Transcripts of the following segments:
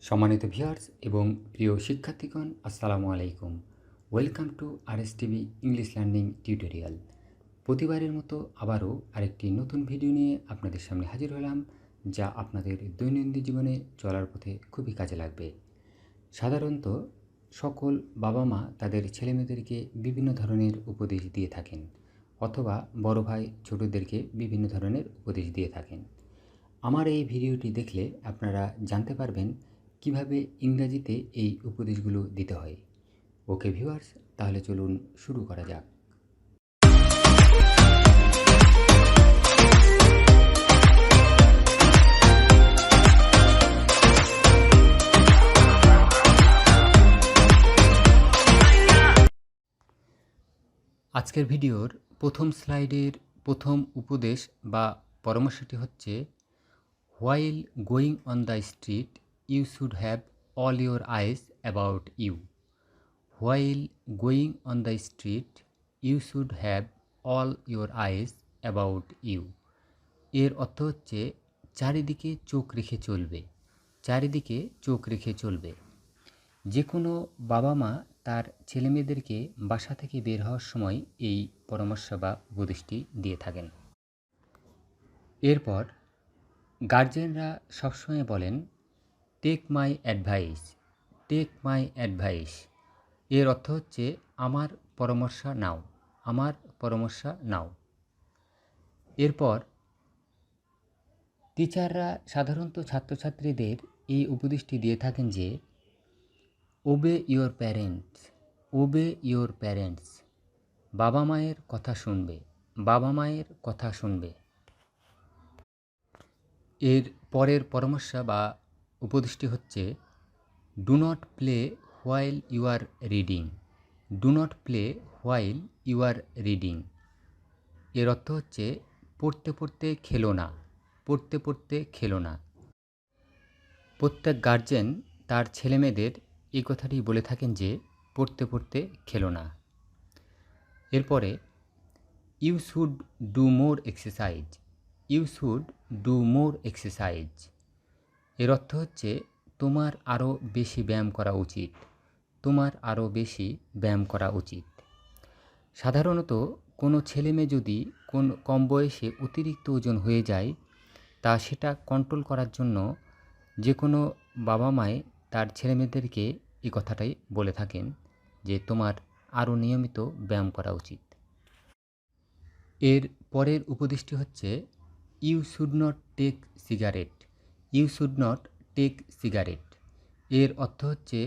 সম্মানিত ভিউয়ার্স এবং প্রিয় শিক্ষার্থীগণ, আসসালামু আলাইকুম। Welcome to RS TV English learning tutorial. প্রতিবারের মতো আবারও আরেকটি নতুন ভিডিও নিয়ে আপনাদের সামনে হাজির হলাম, যা আপনাদের দৈনন্দিন জীবনে চলার পথে খুবই কাজে লাগবে। সাধারণত সকল বাবা মা তাদের ছেলেমেয়েদেরকে বিভিন্ন ধরনের উপদেশ দিয়ে থাকেন, অথবা বড় ভাই ছোটদেরকে বিভিন্ন ধরনের উপদেশ দিয়ে থাকেন। আমার এই ভিডিওটি দেখলে আপনারা জানতে পারবেন কিভাবে ইংরাজিতে এই উপদেশগুলো দিতে হয়। ওকে ভিউয়ার্স, তাহলে চলুন শুরু করা যাক। আজকের ভিডিওর প্রথম স্লাইডের প্রথম উপদেশ বা পরামর্শটি হচ্ছে, while going on the street you should have all your eyes about you. While going on the street you should have all your eyes about you. এর অর্থ হচ্ছে চারিদিকে চোখ রেখে চলবে, চারিদিকে চোখ রেখে চলবে। যে কোনো বাবা মা তার ছেলেমেয়েদেরকে বাসা থেকে বের হওয়ার সময় এই পরামর্শ বা উপদেশটি দিয়ে থাকেন। এরপর গার্জেনরা সবসময় বলেন, take my advice, take my advice. এর অর্থ হচ্ছে আমার পরামর্শ নাও, আমার পরামর্শ নাও। এরপর টিচাররা সাধারণত ছাত্রছাত্রীদের এই উপদেশটি দিয়ে থাকেন যে, obey your parents, obey your parents. বাবা মায়ের কথা শুনবে, বাবা মায়ের কথা শুনবে। এর পরের পরামর্শ বা উপদেশটি হচ্ছে, do not play while you are reading, do not play while you are reading. এর অর্থ হচ্ছে পড়তে পড়তে খেলো না, পড়তে পড়তে খেলো না। প্রত্যেক গার্জেন তার ছেলেমেয়েদের এই কথাটি বলে থাকেন যে, পড়তে পড়তে খেলো না। এরপরে you should do more exercise, you should do more exercise. এর অর্থ হচ্ছে তোমার আরও বেশি ব্যায়াম করা উচিত, তোমার আরও বেশি ব্যায়াম করা উচিত। সাধারণত কোনো ছেলেমেয়ে যদি কম বয়সে অতিরিক্ত ওজন হয়ে যায়, তা সেটা কন্ট্রোল করার জন্য যে কোনো বাবা মাই তার ছেলেমেয়েদেরকে এই কথাটাই বলে থাকেন যে, তোমার আরও নিয়মিত ব্যায়াম করা উচিত। এর পরের উপদেশটি হচ্ছে, you should not take cigarette, you should not take cigarette. এর অর্থ হচ্ছে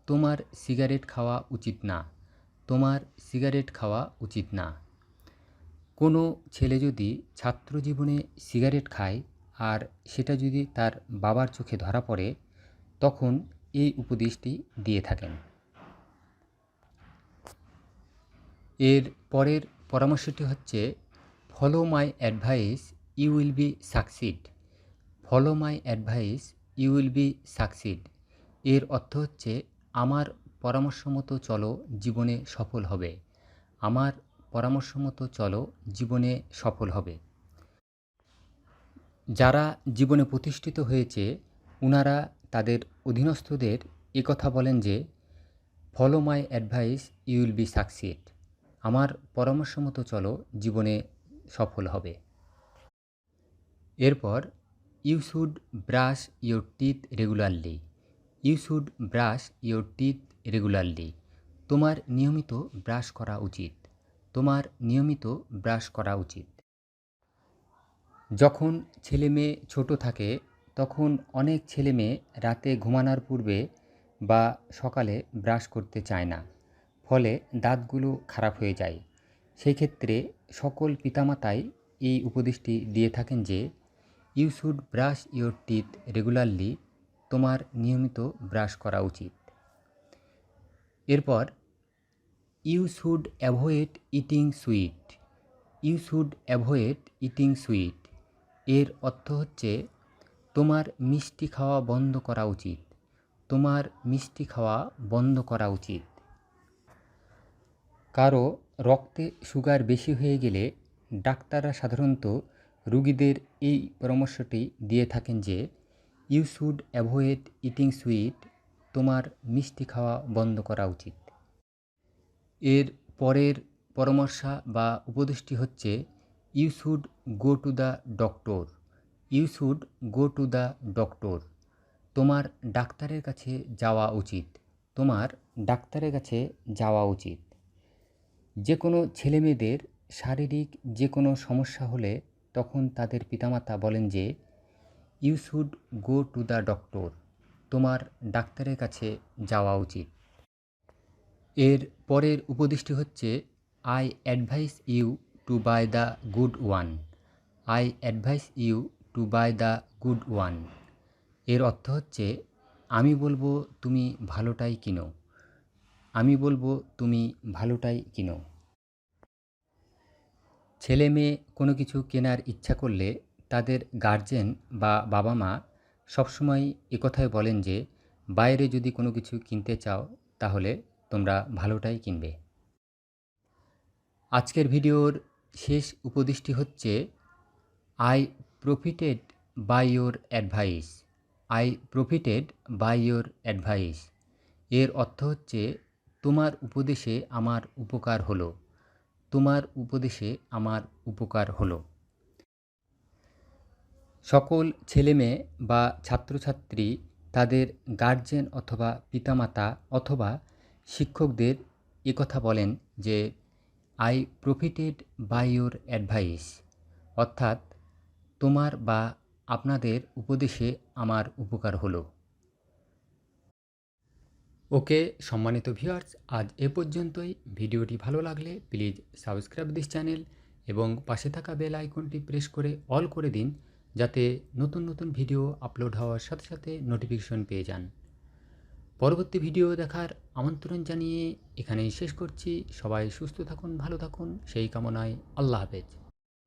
তোমার সিগারেট খাওয়া উচিত না, তোমার সিগারেট খাওয়া উচিত না। কোনো ছেলে যদি ছাত্র জীবনে সিগারেট খায় আর সেটা যদি তার বাবার চোখে ধরা পড়ে, তখন এই উপদেশটি দিয়ে থাকেন। এর পরের পরামর্শটি হচ্ছে, follow my advice you will be succeed, follow my advice you will be succeed. এর অর্থ হচ্ছে আমার পরামর্শ মতো চলো, জীবনে সফল হবে, আমার পরামর্শ মতো চলো, জীবনে সফল হবে। যারা জীবনে প্রতিষ্ঠিত হয়েছে ওনারা তাদের অধীনস্থদের একথা বলেন যে, follow my advice you will be succeed, আমার পরামর্শ মতো চলো, জীবনে সফল হবে। এরপর you should brush your teeth regularly, you should brush your teeth regularly. তোমার নিয়মিত ব্রাশ করা উচিত, তোমার নিয়মিত ব্রাশ করা উচিত। যখন ছেলে মেয়ে ছোট থাকে তখন অনেক ছেলে মেয়ে রাতে ঘুমানোর পূর্বে বা সকালে ব্রাশ করতে চায় না, ফলে দাঁতগুলো খারাপ হয়ে যায়। সেই ক্ষেত্রে সকল পিতামাতাই এই উপদেশটি দিয়ে থাকেন যে, you should brush your teeth regularly, তোমার নিয়মিত ব্রাশ করা উচিত। এরপর you should avoid eating sweet, you should avoid eating sweet. এর অর্থ হচ্ছে তোমার মিষ্টি খাওয়া বন্ধ করা উচিত, তোমার মিষ্টি খাওয়া বন্ধ করা উচিত। কারো রক্তে সুগার বেশি হয়ে গেলে ডাক্তাররা সাধারণত রুগীদের এই পরামর্শটি দিয়ে থাকেন যে, you should avoid eating sweet, তোমার মিষ্টি খাওয়া বন্ধ করা উচিত। এর পরের পরামর্শ বা উপদেশটি হচ্ছে you should go to the doctor, you should go to the doctor, তোমার ডাক্তারের কাছে যাওয়া উচিত, তোমার ডাক্তারের কাছে যাওয়া উচিত। যে কোনো ছেলেমেয়েদের শারীরিক যে কোনো সমস্যা হলে তখন তাদের পিতামাতা বলেন যে you should go to the doctor, তোমার ডাক্তারের কাছে যাওয়া উচিত। এর পরের উপদেশটি হচ্ছে I advise you to buy the good one, I advise you to buy the good one. এর অর্থ হচ্ছে আমি বলবো তুমি ভালোটাই কিনো, আমি বলবো তুমি ভালোটাই কিনো। ছেলে মেয়ে কোনো কিছু কেনার ইচ্ছা করলে তাদের গার্জেন বা বাবা মা সবসময় একথাই বলেন যে বাইরে যদি কোনো কিছু কিনতে চাও তাহলে তোমরা ভালোটাই কিনবে। আজকের ভিডিওর শেষ উপদেশটি হচ্ছে I profited by your advice, I profited by your advice. এর অর্থ হচ্ছে তোমার উপদেশে আমার উপকার হলো, তোমার উপদেশে আমার উপকার হলো। সকল ছেলেমেয়ে বা ছাত্রছাত্রী তাদের গার্জেন অথবা পিতামাতা অথবা শিক্ষকদের একথা বলেন যে I profited by your advice, অর্থাৎ তোমার বা আপনাদের উপদেশে আমার উপকার হলো। ওকে সম্মানিত ভিউয়ার্স, আজ এ পর্যন্তই। ভিডিওটি ভালো লাগলে প্লিজ সাবস্ক্রাইব দিস চ্যানেল এবং পাশে থাকা বেল আইকনটি প্রেস করে অল করে দিন, যাতে নতুন নতুন ভিডিও আপলোড হওয়ার সাথে সাথে নোটিফিকেশন পেয়ে যান। পরবর্তী ভিডিও দেখার আমন্ত্রণ জানিয়ে এখানেই শেষ করছি। সবাই সুস্থ থাকুন, ভালো থাকুন, সেই কামনায় আল্লাহ হাফেজ।